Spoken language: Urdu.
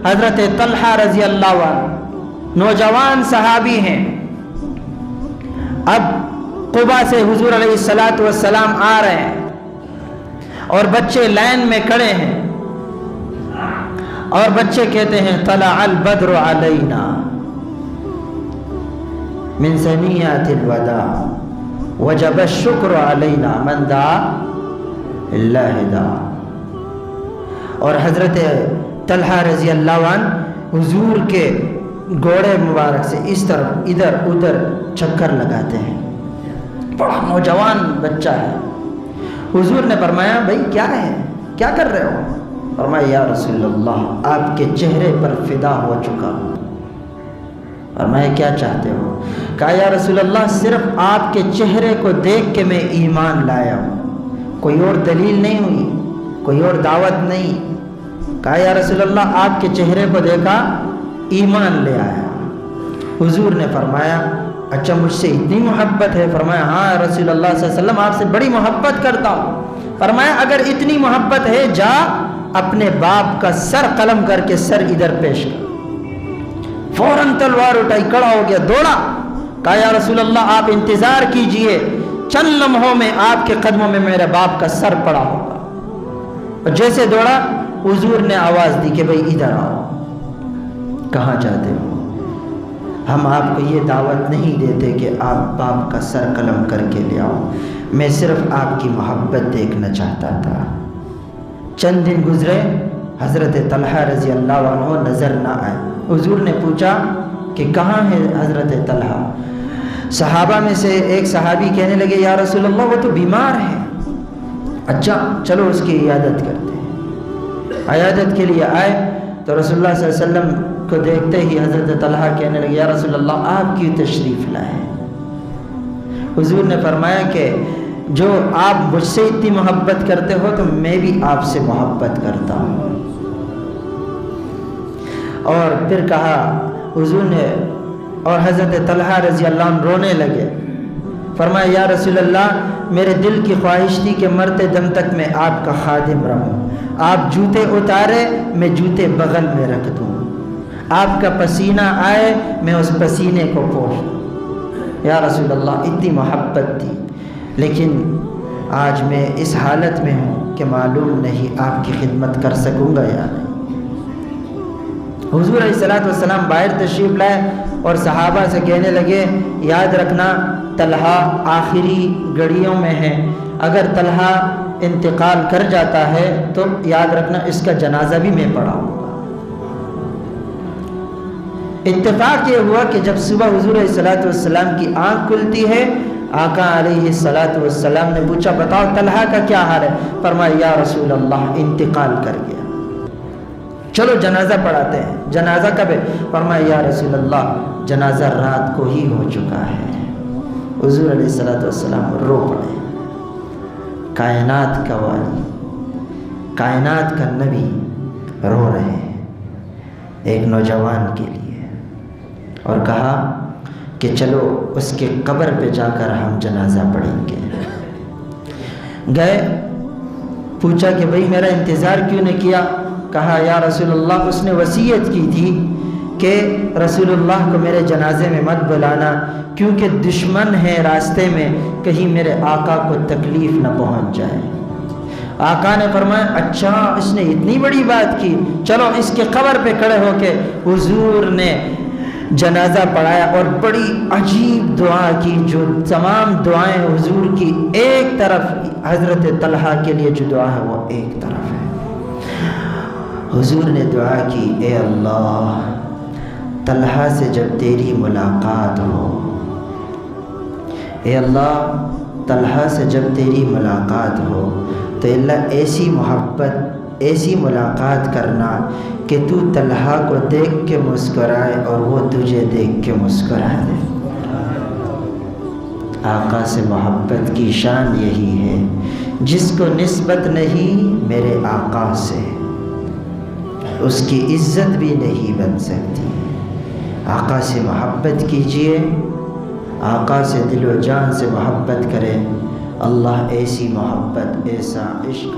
حضرت طلحہ رضی اللہ عنہ نوجوان صحابی ہیں. اب قبا سے حضور علیہ الصلاۃ والسلام آ رہے ہیں اور بچے لائن میں کھڑے ہیں اور بچے کہتے ہیں طلع البدر علینا من ثنیات الوداع وجب الشکر علینا من دعا اللہ دعا. اور حضرت طلحہ رضی اللہ عنہ حضور کے گھوڑے مبارک سے اس طرف ادھر ادھر چکر لگاتے ہیں. بڑا نوجوان بچہ ہے. حضور نے فرمایا بھائی کیا ہے, کیا کر رہے ہو؟ فرمایا یا رسول اللہ آپ کے چہرے پر فدا ہو چکا. فرمایا کیا چاہتے ہو؟ کہا یا رسول اللہ صرف آپ کے چہرے کو دیکھ کے میں ایمان لایا ہوں, کوئی اور دلیل نہیں ہوئی, کوئی اور دعوت نہیں. کہا یا رسول اللہ آپ کے چہرے کو دیکھا ایمان لے آیا. حضور نے فرمایا اچھا مجھ سے اتنی محبت ہے؟ فرمایا ہاں رسول اللہ صلی اللہ علیہ وسلم آپ سے بڑی محبت کرتا ہوں. فرمایا اگر اتنی محبت ہے جا اپنے باپ کا سر قلم کر کے سر ادھر پیش کر. فوراً تلوار اٹھائی, کھڑا ہو گیا, دوڑا. کہا یا رسول اللہ آپ انتظار کیجئے, چند لمحوں میں آپ کے قدموں میں میرے باپ کا سر پڑا ہوگا. اور جیسے دوڑا حضور نے آواز دی کہ بھئی ادھر آؤ. کہاں جاتے ہو؟ ہم آپ کو یہ دعوت نہیں دیتے کہ آپ باپ کا سر قلم کر کے لے آؤ, میں صرف آپ کی محبت دیکھنا چاہتا تھا. چند دن گزرے, حضرت طلحہ رضی اللہ عنہ نظر نہ آئے. حضور نے پوچھا کہ کہاں ہے حضرت طلحہ؟ صحابہ میں سے ایک صحابی کہنے لگے یا رسول اللہ وہ تو بیمار ہے. اچھا چلو اس کی عیادت کرتے ہیں. عیادت کے لیے آئے تو رسول اللہ صلی اللہ علیہ وسلم کو دیکھتے ہی حضرت طلحہ کہنے لگے یا رسول اللہ آپ کیوں تشریف لائے؟ حضور نے فرمایا کہ جو آپ مجھ سے اتنی محبت کرتے ہو تو میں بھی آپ سے محبت کرتا ہوں. اور پھر کہا حضور نے, اور حضرت طلحہ رضی اللہ عنہ رونے لگے. فرمایا یا رسول اللہ میرے دل کی خواہش تھی کہ مرتے دم تک میں آپ کا خادم رہوں. آپ جوتے اتارے میں جوتے بغل میں رکھ دوں, آپ کا پسینہ آئے میں اس پسینے کو پوچھ دوں. یا رسول اللہ اتنی محبت تھی, لیکن آج میں اس حالت میں ہوں کہ معلوم نہیں آپ کی خدمت کر سکوں گا یا نہیں. حضور علیہ السلام باہر تشریف لائے اور صحابہ سے کہنے لگے یاد رکھنا طلحہ آخری گھڑیوں میں ہے, اگر طلحہ انتقال کر جاتا ہے تو یاد رکھنا اس کا جنازہ بھی میں پڑھاؤں گا. اتفاق یہ ہوا کہ جب صبح حضور علیہ السلام کی آنکھ کھلتی ہے, آقا علیہ السلام نے پوچھا بتاؤ طلحہ کا کیا حال ہے؟ فرمایا یا رسول اللہ انتقال کر گیا. چلو جنازہ پڑھاتے ہیں. جنازہ کب ہے؟ فرمایا یا رسول اللہ جنازہ رات کو ہی ہو چکا ہے. حضور علیہ السلام رو پڑے. کائنات کا والی, کائنات کا نبی رو رہے ہیں ایک نوجوان کے لیے, اور کہا کہ چلو اس کے قبر پہ جا کر ہم جنازہ پڑھیں گے. گئے, پوچھا کہ بھئی میرا انتظار کیوں نے کیا؟ کہا یا رسول اللہ اس نے وصیت کی تھی کہ رسول اللہ کو میرے جنازے میں مت بلانا کیونکہ دشمن ہے راستے میں, کہیں میرے آقا کو تکلیف نہ پہنچ جائے. آقا نے فرمایا اچھا اس نے اتنی بڑی بات کی, چلو اس کے قبر پہ کھڑے ہو کے حضور نے جنازہ پڑھایا اور بڑی عجیب دعا کی, جو تمام دعائیں حضور کی ایک طرف, حضرت طلحہ کے لیے جو دعا ہے وہ ایک طرف ہے. حضور نے دعا کی اے اللہ طلحہ سے جب تیری ملاقات ہو, اے اللہ طلحہ سے جب تیری ملاقات ہو تو اللہ ایسی محبت ایسی ملاقات کرنا کہ تو طلحہ کو دیکھ کے مسکرائے اور وہ تجھے دیکھ کے مسکرا دے. آقا سے محبت کی شان یہی ہے, جس کو نسبت نہیں میرے آقا سے اس کی عزت بھی نہیں بن سکتی. آقا سے محبت کیجئے, آقا سے دل و جان سے محبت کریں. اللہ ایسی محبت ایسا عشق